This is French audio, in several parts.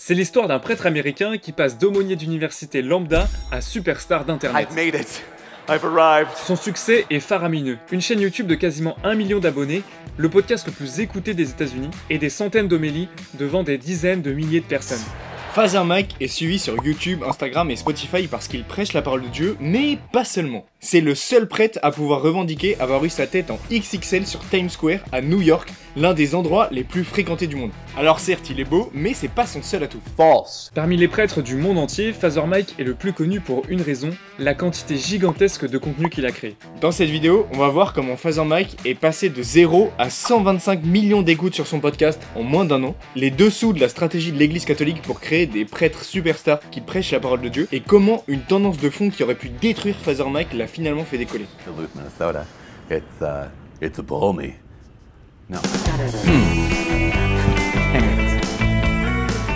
C'est l'histoire d'un prêtre américain qui passe d'aumônier d'université lambda à superstar d'internet. I've made it. I've arrived. Son succès est faramineux. Une chaîne YouTube de quasiment 1 million d'abonnés, le podcast le plus écouté des États-Unis et des centaines d'homélies devant des dizaines de milliers de personnes. Father Mike est suivi sur YouTube, Instagram et Spotify parce qu'il prêche la parole de Dieu, mais pas seulement. C'est le seul prêtre à pouvoir revendiquer avoir eu sa tête en XXL sur Times Square à New York, l'un des endroits les plus fréquentés du monde. Alors certes, il est beau, mais c'est pas son seul atout. False. Parmi les prêtres du monde entier, Father Mike est le plus connu pour une raison, la quantité gigantesque de contenu qu'il a créé. Dans cette vidéo, on va voir comment Father Mike est passé de 0 à 125 millions d'écoutes sur son podcast en moins d'un an, les dessous de la stratégie de l'église catholique pour créer des prêtres superstars qui prêchent la parole de Dieu, et comment une tendance de fond qui aurait pu détruire Father Mike l'a finalement fait décoller. Duluth, Minnesota. It's a balmy. No.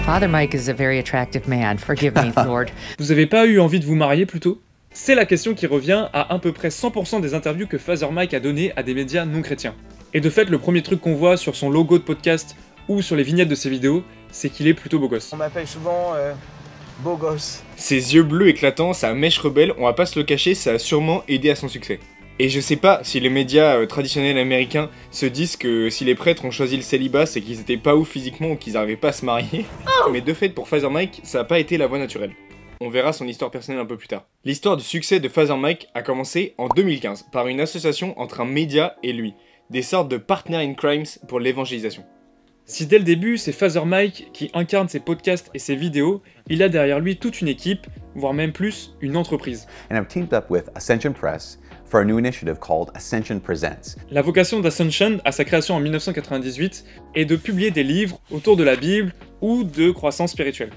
Father Mike is a very attractive man. Forgive me, Lord. Vous avez pas eu envie de vous marier plutôt ? C'est la question qui revient à peu près 100% des interviews que Father Mike a données à des médias non chrétiens. Et de fait, le premier truc qu'on voit sur son logo de podcast ou sur les vignettes de ses vidéos, c'est qu'il est plutôt beau gosse. On m'appelle souvent beau gosse. Ses yeux bleus éclatants, sa mèche rebelle, on va pas se le cacher, ça a sûrement aidé à son succès. Et je sais pas si les médias traditionnels américains se disent que si les prêtres ont choisi le célibat, c'est qu'ils étaient pas ouf physiquement ou qu'ils arrivaient pas à se marier. Mais de fait, pour Father Mike, ça a pas été la voie naturelle. On verra son histoire personnelle un peu plus tard. L'histoire du succès de Father Mike a commencé en 2015 par une association entre un média et lui, des sortes de partners in crimes pour l'évangélisation. Si dès le début, c'est Father Mike qui incarne ses podcasts et ses vidéos, il a derrière lui toute une équipe, voire même plus, une entreprise. And I've teamed up with Ascension Press for a new initiative called Ascension Presents. La vocation d'Ascension, à sa création en 1998, est de publier des livres autour de la Bible ou de croissance spirituelle.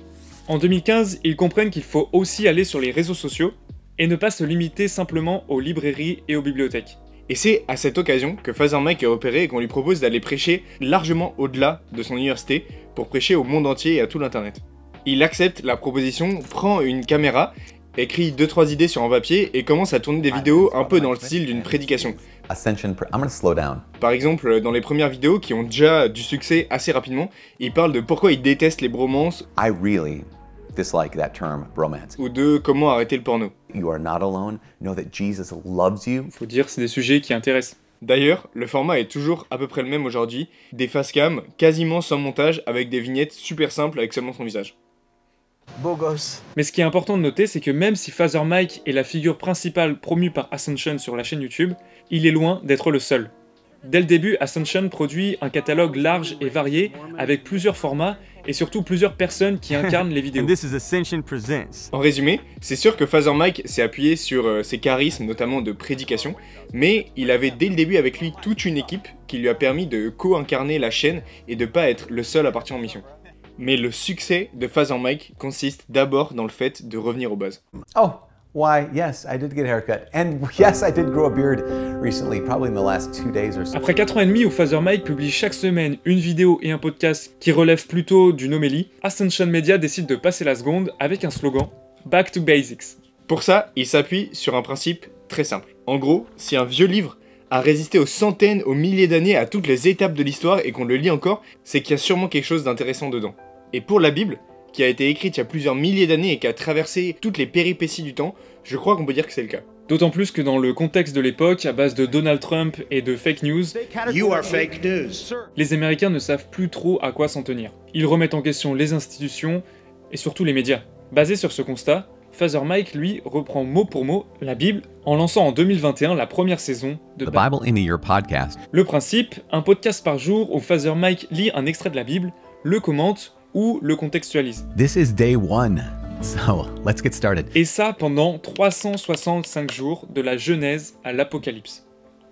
En 2015, ils comprennent qu'il faut aussi aller sur les réseaux sociaux et ne pas se limiter simplement aux librairies et aux bibliothèques. Et c'est à cette occasion que Father Mike est repéré et qu'on lui propose d'aller prêcher largement au-delà de son université pour prêcher au monde entier et à tout l'internet. Il accepte la proposition, prend une caméra, écrit 2-3 idées sur un papier et commence à tourner des vidéos un peu dans le style d'une prédication. I'm gonna slow down. Par exemple, dans les premières vidéos qui ont déjà du succès assez rapidement, il parle de pourquoi il déteste les bromances I really dislike that term, bromance. ou de comment arrêter le porno. You are not alone. Know that Jesus loves you. Faut dire, c'est des sujets qui intéressent. D'ailleurs, le format est toujours à peu près le même aujourd'hui, des facecam quasiment sans montage avec des vignettes super simples avec seulement son visage. Beau gosse. Mais ce qui est important de noter, c'est que même si Father Mike est la figure principale promue par Ascension sur la chaîne YouTube, il est loin d'être le seul. Dès le début, Ascension produit un catalogue large et varié, avec plusieurs formats et surtout plusieurs personnes qui incarnent les vidéos. And this is Ascension Presents. En résumé, c'est sûr que Father Mike s'est appuyé sur ses charismes, notamment de prédication, mais il avait dès le début avec lui toute une équipe qui lui a permis de co-incarner la chaîne et de pas être le seul à partir en mission. Mais le succès de Father Mike consiste d'abord dans le fait de revenir aux bases. Oh, why, yes, I did get a haircut. And yes, I did grow a beard recently, probably in the last 2 days or so. Après 4 ans et demi où Father Mike publie chaque semaine une vidéo et un podcast qui relèvent plutôt d'une homélie, Ascension Media décide de passer la seconde avec un slogan « Back to Basics ». Pour ça, il s'appuie sur un principe très simple. En gros, si un vieux livre a résisté aux centaines, aux milliers d'années à toutes les étapes de l'histoire et qu'on le lit encore, c'est qu'il y a sûrement quelque chose d'intéressant dedans. Et pour la Bible, qui a été écrite il y a plusieurs milliers d'années et qui a traversé toutes les péripéties du temps, je crois qu'on peut dire que c'est le cas. D'autant plus que dans le contexte de l'époque, à base de Donald Trump et de fake news, You are fake news. les Américains ne savent plus trop à quoi s'en tenir. Ils remettent en question les institutions et surtout les médias. Basé sur ce constat, Father Mike, lui, reprend mot pour mot la Bible en lançant en 2021 la première saison de The Bible into your podcast. Le principe, un podcast par jour où Father Mike lit un extrait de la Bible, le commente ou le contextualise. This is day 1. So, let's get started. Et ça pendant 365 jours de la Genèse à l'Apocalypse.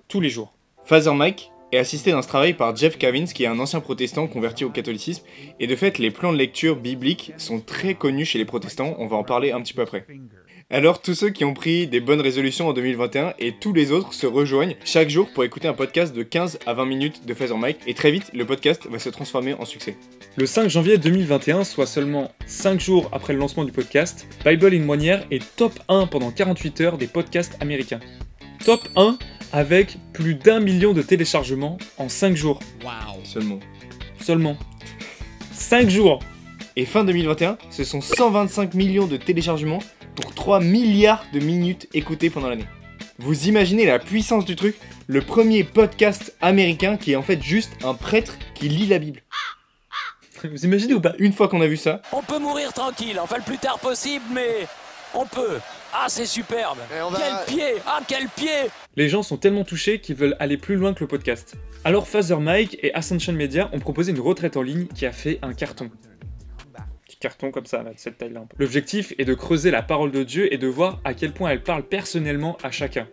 Tous les jours. Father Mike est assisté dans ce travail par Jeff Cavins, qui est un ancien protestant converti au catholicisme, et de fait, les plans de lecture bibliques sont très connus chez les protestants, on va en parler un petit peu après. Alors tous ceux qui ont pris des bonnes résolutions en 2021 et tous les autres se rejoignent chaque jour pour écouter un podcast de 15 à 20 minutes de Father Mike, et très vite, le podcast va se transformer en succès. Le 5 janvier 2021, soit seulement 5 jours après le lancement du podcast, Bible in One Year est top 1 pendant 48 heures des podcasts américains. Top 1 avec plus d'1 million de téléchargements en 5 jours. Seulement. Seulement. 5 jours. Et fin 2021, ce sont 125 millions de téléchargements pour 3 milliards de minutes écoutées pendant l'année. Vous imaginez la puissance du truc? Le premier podcast américain qui est en fait juste un prêtre qui lit la Bible. Vous imaginez ou pas? Une fois qu'on a vu ça, On peut mourir tranquille, enfin le plus tard possible, mais on peut. Ah, c'est superbe. Quel pied. Ah, quel pied. Les gens sont tellement touchés qu'ils veulent aller plus loin que le podcast. Alors Father Mike et Ascension Media ont proposé une retraite en ligne qui a fait un carton. Petit carton comme ça, là, de cette taille-là. L'objectif est de creuser la parole de Dieu et de voir à quel point elle parle personnellement à chacun.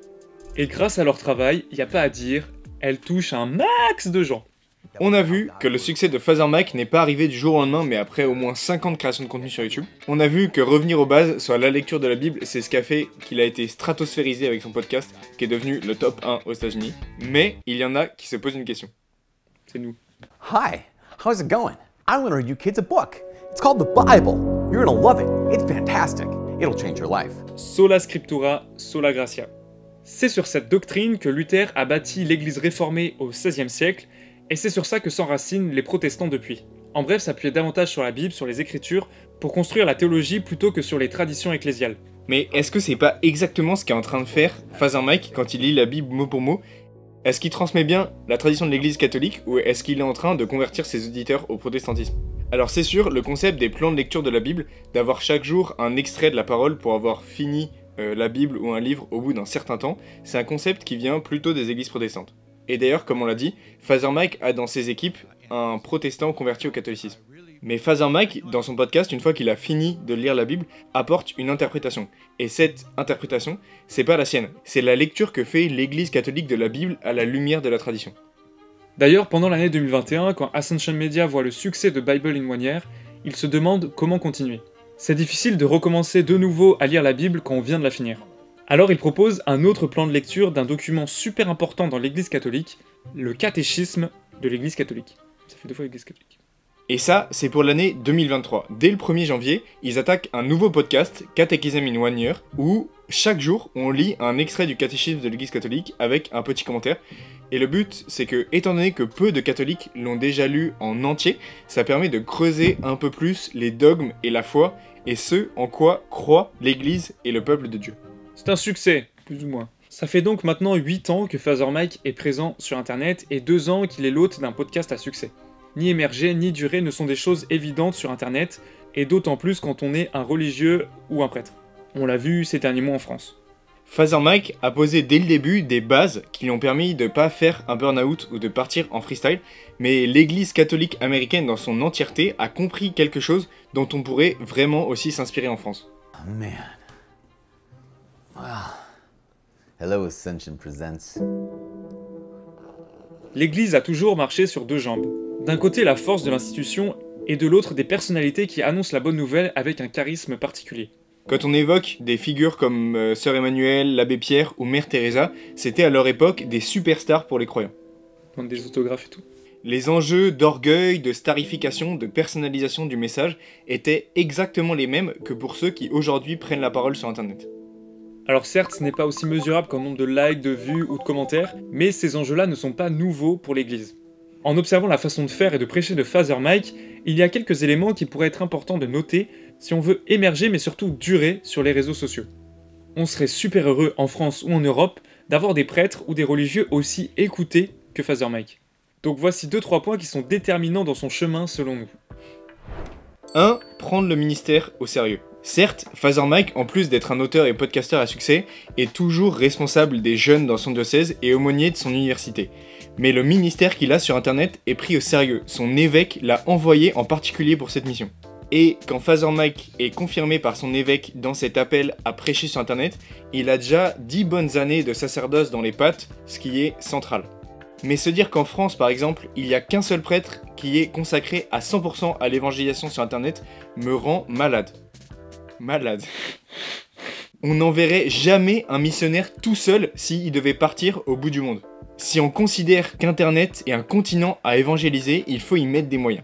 Et grâce à leur travail, il n'y a pas à dire, elle touche un max de gens. on a vu que le succès de Father Mike n'est pas arrivé du jour au lendemain, mais après au moins 5 ans de création de contenu sur YouTube. On a vu que revenir aux bases, soit la lecture de la Bible, c'est ce qui a fait qu'il a été stratosphérisé avec son podcast, qui est devenu le top 1 aux États-Unis. Mais il y en a qui se posent une question. C'est nous. Hi, how's it going? I want to read you kids a book. It's called the Bible. You're gonna love it. It's fantastic. It'll change your life. Sola Scriptura, Sola Gratia. C'est sur cette doctrine que Luther a bâti l'église réformée au XVIe siècle, et c'est sur ça que s'enracinent les protestants depuis. En bref, s'appuyer davantage sur la Bible, sur les Écritures, pour construire la théologie plutôt que sur les traditions ecclésiales. Mais est-ce que c'est pas exactement ce qu'est en train de faire Father Mike quand il lit la Bible mot pour mot? Est-ce qu'il transmet bien la tradition de l'église catholique, ou est-ce qu'il est en train de convertir ses auditeurs au protestantisme? Alors c'est sûr, le concept des plans de lecture de la Bible, d'avoir chaque jour un extrait de la parole pour avoir fini la Bible ou un livre au bout d'un certain temps, c'est un concept qui vient plutôt des églises protestantes. Et d'ailleurs, comme on l'a dit, Father Mike a dans ses équipes un protestant converti au catholicisme. Mais Father Mike, dans son podcast, une fois qu'il a fini de lire la Bible, apporte une interprétation. Et cette interprétation, c'est pas la sienne, c'est la lecture que fait l'église catholique de la Bible à la lumière de la tradition. D'ailleurs, pendant l'année 2021, quand Ascension Media voit le succès de Bible in 1 Year, il se demande comment continuer. C'est difficile de recommencer de nouveau à lire la Bible quand on vient de la finir. Alors il propose un autre plan de lecture d'un document super important dans l'église catholique, le catéchisme de l'église catholique. Ça fait 2 fois l'église catholique. Et ça, c'est pour l'année 2023. Dès le 1er janvier, ils attaquent un nouveau podcast, Catechism in 1 Year, où chaque jour, on lit un extrait du catéchisme de l'église catholique avec un petit commentaire. Et le but, c'est que, étant donné que peu de catholiques l'ont déjà lu en entier, ça permet de creuser un peu plus les dogmes et la foi, et ce en quoi croit l'église et le peuple de Dieu. C'est un succès, plus ou moins. Ça fait donc maintenant 8 ans que Father Mike est présent sur internet et 2 ans qu'il est l'hôte d'un podcast à succès. Ni émerger, ni durer ne sont des choses évidentes sur internet, et d'autant plus quand on est un religieux ou un prêtre. On l'a vu ces derniers mois en France. Father Mike a posé dès le début des bases qui lui ont permis de pas faire un burn-out ou de partir en freestyle, mais l'église catholique américaine dans son entièreté a compris quelque chose dont on pourrait vraiment aussi s'inspirer en France. Oh man. Well, hello Ascension Presents. L'église a toujours marché sur 2 jambes. D'un côté la force de l'institution, et de l'autre des personnalités qui annoncent la bonne nouvelle avec un charisme particulier. Quand on évoque des figures comme Sœur Emmanuel, l'Abbé Pierre ou Mère Teresa, c'était à leur époque des superstars pour les croyants. Dans des autographes et tout. Les enjeux d'orgueil, de starification, de personnalisation du message étaient exactement les mêmes que pour ceux qui aujourd'hui prennent la parole sur internet. Alors certes, ce n'est pas aussi mesurable qu'en nombre de likes, de vues ou de commentaires, mais ces enjeux-là ne sont pas nouveaux pour l'église. En observant la façon de faire et de prêcher de Father Mike, il y a quelques éléments qui pourraient être importants de noter si on veut émerger mais surtout durer sur les réseaux sociaux. On serait super heureux en France ou en Europe d'avoir des prêtres ou des religieux aussi écoutés que Father Mike. Donc voici 2-3 points qui sont déterminants dans son chemin selon nous. 1. Prendre le ministère au sérieux. Certes, Father Mike, en plus d'être un auteur et podcasteur à succès, est toujours responsable des jeunes dans son diocèse et aumônier de son université. Mais le ministère qu'il a sur internet est pris au sérieux, son évêque l'a envoyé en particulier pour cette mission. Et quand Father Mike est confirmé par son évêque dans cet appel à prêcher sur internet, il a déjà 10 bonnes années de sacerdoce dans les pattes, ce qui est central. Mais se dire qu'en France, par exemple, il n'y a qu'un seul prêtre qui est consacré à 100% à l'évangélisation sur internet me rend malade. Malade. On n'enverrait jamais un missionnaire tout seul s'il devait partir au bout du monde. Si on considère qu'Internet est un continent à évangéliser, il faut y mettre des moyens.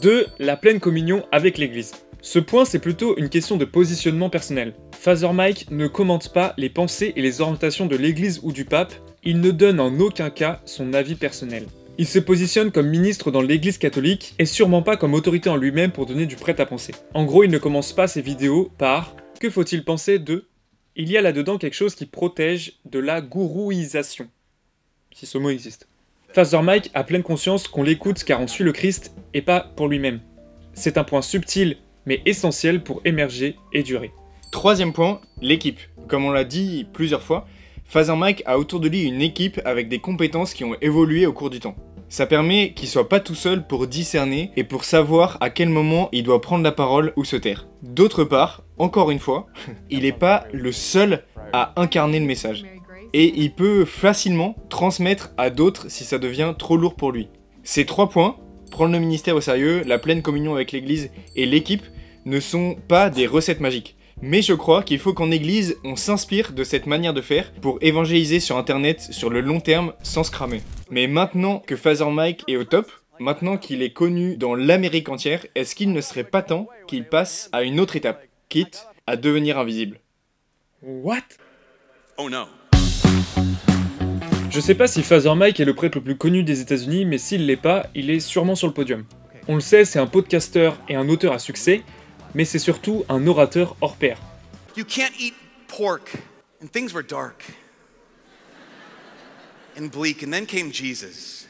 2. La pleine communion avec l'église. Ce point, c'est plutôt une question de positionnement personnel. Father Mike ne commente pas les pensées et les orientations de l'église ou du pape, il ne donne en aucun cas son avis personnel. Il se positionne comme ministre dans l'église catholique et sûrement pas comme autorité en lui-même pour donner du prêt-à-penser. En gros, il ne commence pas ses vidéos par « Que faut-il penser de ?» Il y a là-dedans quelque chose qui protège de la gourouisation, si ce mot existe. Father Mike a pleine conscience qu'on l'écoute car on suit le Christ et pas pour lui-même. C'est un point subtil mais essentiel pour émerger et durer. Troisième point, l'équipe. Comme on l'a dit plusieurs fois, Father Mike a autour de lui une équipe avec des compétences qui ont évolué au cours du temps. Ça permet qu'il soit pas tout seul pour discerner et pour savoir à quel moment il doit prendre la parole ou se taire. D'autre part, encore une fois, il n'est pas le seul à incarner le message. Et il peut facilement transmettre à d'autres si ça devient trop lourd pour lui. Ces 3 points, prendre le ministère au sérieux, la pleine communion avec l'église et l'équipe, ne sont pas des recettes magiques. Mais je crois qu'il faut qu'en église, on s'inspire de cette manière de faire pour évangéliser sur internet sur le long terme sans se cramer. Mais maintenant que Father Mike est au top, maintenant qu'il est connu dans l'Amérique entière, est-ce qu'il ne serait pas temps qu'il passe à une autre étape, quitte à devenir invisible? What? Oh no. Je sais pas si Father Mike est le prêtre le plus connu des États-Unis, mais s'il l'est pas, il est sûrement sur le podium. On le sait, c'est un podcasteur et un auteur à succès, mais c'est surtout un orateur hors pair. You can't eat pork, and things were dark and bleak, and then came Jesus.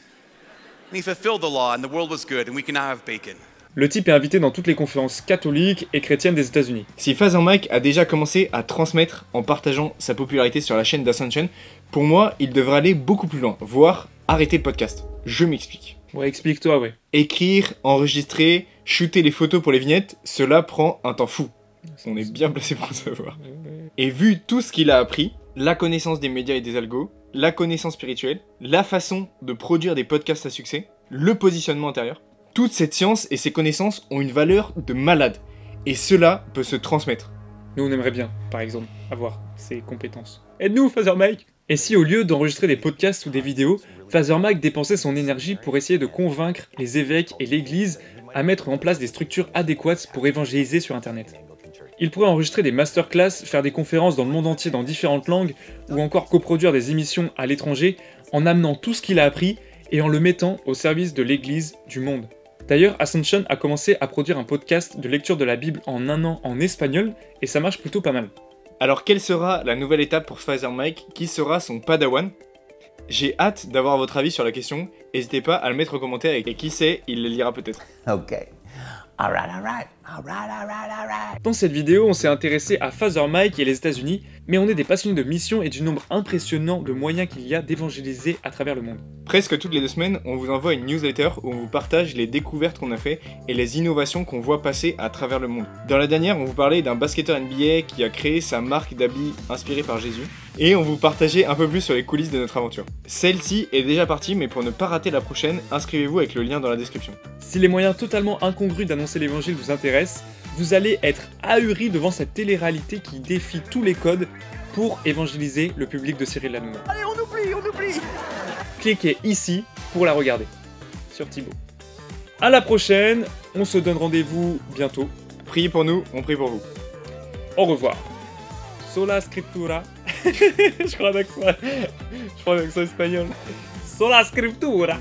And he fulfilled the law, and the world was good, and we can now have bacon. Le type est invité dans toutes les conférences catholiques et chrétiennes des États-Unis. Si Father Mike a déjà commencé à transmettre en partageant sa popularité sur la chaîne d'Ascension, pour moi, il devrait aller beaucoup plus loin, voire arrêter le podcast. Je m'explique. Ouais, explique-toi, ouais. Écrire, enregistrer, shooter les photos pour les vignettes, cela prend un temps fou. On est bien placé pour le savoir. Et vu tout ce qu'il a appris, la connaissance des médias et des algos, la connaissance spirituelle, la façon de produire des podcasts à succès, le positionnement intérieur, toute cette science et ces connaissances ont une valeur de malade. Et cela peut se transmettre. Nous, on aimerait bien, par exemple, avoir ces compétences. Aide-nous, Father Mike! Et si au lieu d'enregistrer des podcasts ou des vidéos, Father Mike dépensait son énergie pour essayer de convaincre les évêques et l'église à mettre en place des structures adéquates pour évangéliser sur internet? Il pourrait enregistrer des masterclass, faire des conférences dans le monde entier dans différentes langues, ou encore coproduire des émissions à l'étranger en amenant tout ce qu'il a appris et en le mettant au service de l'église du monde. D'ailleurs, Ascension a commencé à produire un podcast de lecture de la Bible en 1 an en espagnol, et ça marche plutôt pas mal. Alors quelle sera la nouvelle étape pour Father Mike? Qui sera son padawan? J'ai hâte d'avoir votre avis sur la question, n'hésitez pas à le mettre en commentaire et qui sait, il le lira peut-être. Ok. Alright. Dans cette vidéo, on s'est intéressé à Father Mike et les États-Unis, mais on est des passionnés de mission et du nombre impressionnant de moyens qu'il y a d'évangéliser à travers le monde. Presque toutes les 2 semaines, on vous envoie une newsletter où on vous partage les découvertes qu'on a fait et les innovations qu'on voit passer à travers le monde. Dans la dernière, on vous parlait d'un basketteur NBA qui a créé sa marque d'habits inspirée par Jésus. Et on vous partageait un peu plus sur les coulisses de notre aventure. Celle-ci est déjà partie, mais pour ne pas rater la prochaine, inscrivez-vous avec le lien dans la description. Si les moyens totalement incongrus d'annoncer l'évangile vous intéressent, vous allez être ahuris devant cette télé-réalité qui défie tous les codes pour évangéliser le public de Cyril Hanouna. Allez, on oublie. Cliquez ici pour la regarder, sur Thibaut. À la prochaine, on se donne rendez-vous bientôt. Priez pour nous, on prie pour vous. Au revoir. Sola Scriptura. Je crois d'accent espagnol. Sola Scriptura.